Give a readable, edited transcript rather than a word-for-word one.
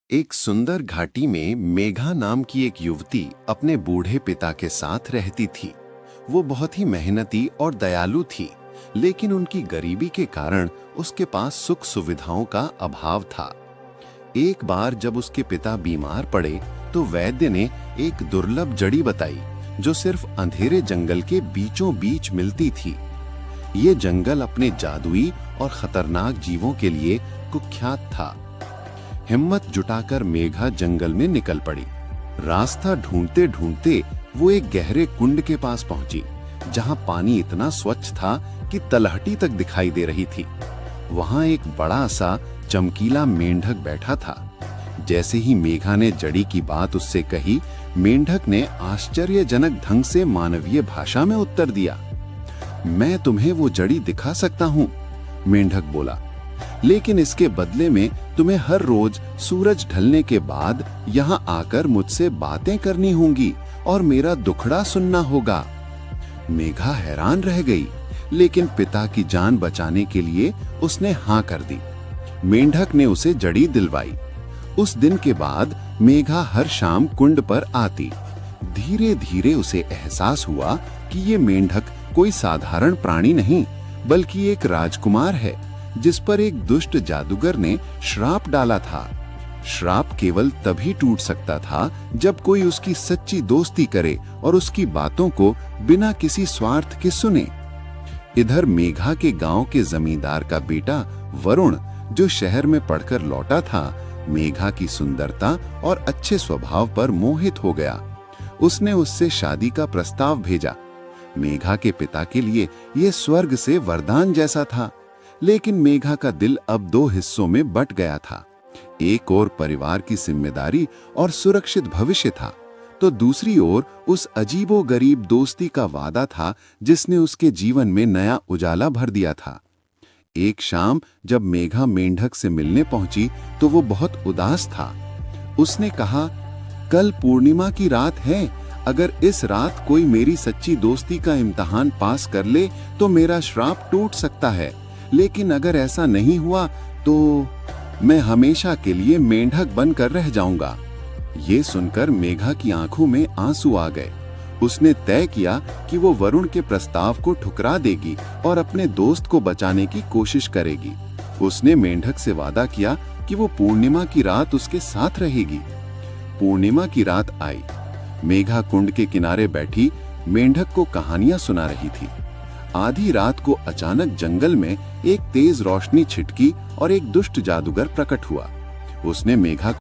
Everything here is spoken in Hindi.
एक सुंदर घाटी में मेघा नाम की एक युवती अपने बूढ़े पिता के साथ रहती थी। वो बहुत ही मेहनती और दयालु थी, लेकिन उनकी गरीबी के कारण उसके पास सुख सुविधाओं का अभाव था। एक बार जब उसके पिता बीमार पड़े तो वैद्य ने एक दुर्लभ जड़ी बताई जो सिर्फ अंधेरे जंगल के बीचों बीच मिलती थी। ये जंगल अपने जादुई और खतरनाक जीवों के लिए कुख्यात था। हिम्मत जुटाकर मेघा जंगल में निकल पड़ी। रास्ता ढूंढते ढूंढते वो एक गहरे कुंड के पास पहुंची, जहां पानी इतना स्वच्छ था कि तलहटी तक दिखाई दे रही थी। वहां एक बड़ा सा चमकीला मेंढक बैठा था। जैसे ही मेघा ने जड़ी की बात उससे कही, मेंढक ने आश्चर्यजनक ढंग से मानवीय भाषा में उत्तर दिया। मैं तुम्हें वो जड़ी दिखा सकता हूं, मेंढक बोला, लेकिन इसके बदले में तुम्हें हर रोज सूरज ढलने के बाद यहाँ आकर मुझसे बातें करनी होंगी और मेरा दुखड़ा सुनना होगा। मेघा हैरान रह गई, लेकिन पिता की जान बचाने के लिए उसने हाँ कर दी। मेंढक ने उसे जड़ी दिलवाई। उस दिन के बाद मेघा हर शाम कुंड पर आती। धीरे धीरे उसे एहसास हुआ कि ये मेंढक कोई साधारण प्राणी नहीं, बल्कि एक राजकुमार है जिस पर एक दुष्ट जादूगर ने श्राप डाला था। श्राप केवल तभी टूट सकता था जब कोई उसकी सच्ची दोस्ती करे और उसकी बातों को बिना किसी स्वार्थ के सुने। इधर मेघा के गांव के जमींदार का बेटा वरुण, जो शहर में पढ़कर लौटा था, मेघा की सुंदरता और अच्छे स्वभाव पर मोहित हो गया। उसने उससे शादी का प्रस्ताव भेजा। मेघा के पिता के लिए यह स्वर्ग से वरदान जैसा था, लेकिन मेघा का दिल अब दो हिस्सों में बंट गया था। एक ओर परिवार की जिम्मेदारी और सुरक्षित भविष्य था, तो दूसरी ओर उस अजीबोगरीब दोस्ती का वादा था जिसने उसके जीवन में नया उजाला भर दिया था। एक शाम जब मेघा मेंढक से मिलने पहुंची तो वो बहुत उदास था। उसने कहा, कल पूर्णिमा की रात है। अगर इस रात कोई मेरी सच्ची दोस्ती का इम्तिहान पास कर ले तो मेरा श्राप टूट सकता है, लेकिन अगर ऐसा नहीं हुआ तो मैं हमेशा के लिए मेंढक बनकर रह जाऊंगा। ये सुनकर मेघा की आंखों में आंसू आ गए। उसने तय किया कि वो वरुण के प्रस्ताव को ठुकरा देगी और अपने दोस्त को बचाने की कोशिश करेगी। उसने मेंढक से वादा किया कि वो पूर्णिमा की रात उसके साथ रहेगी। पूर्णिमा की रात आई। मेघा कुंड के किनारे बैठी मेंढक को कहानियां सुना रही थी। आधी रात को अचानक जंगल में एक तेज रोशनी छिटकी और एक दुष्ट जादूगर प्रकट हुआ। उसने मेघा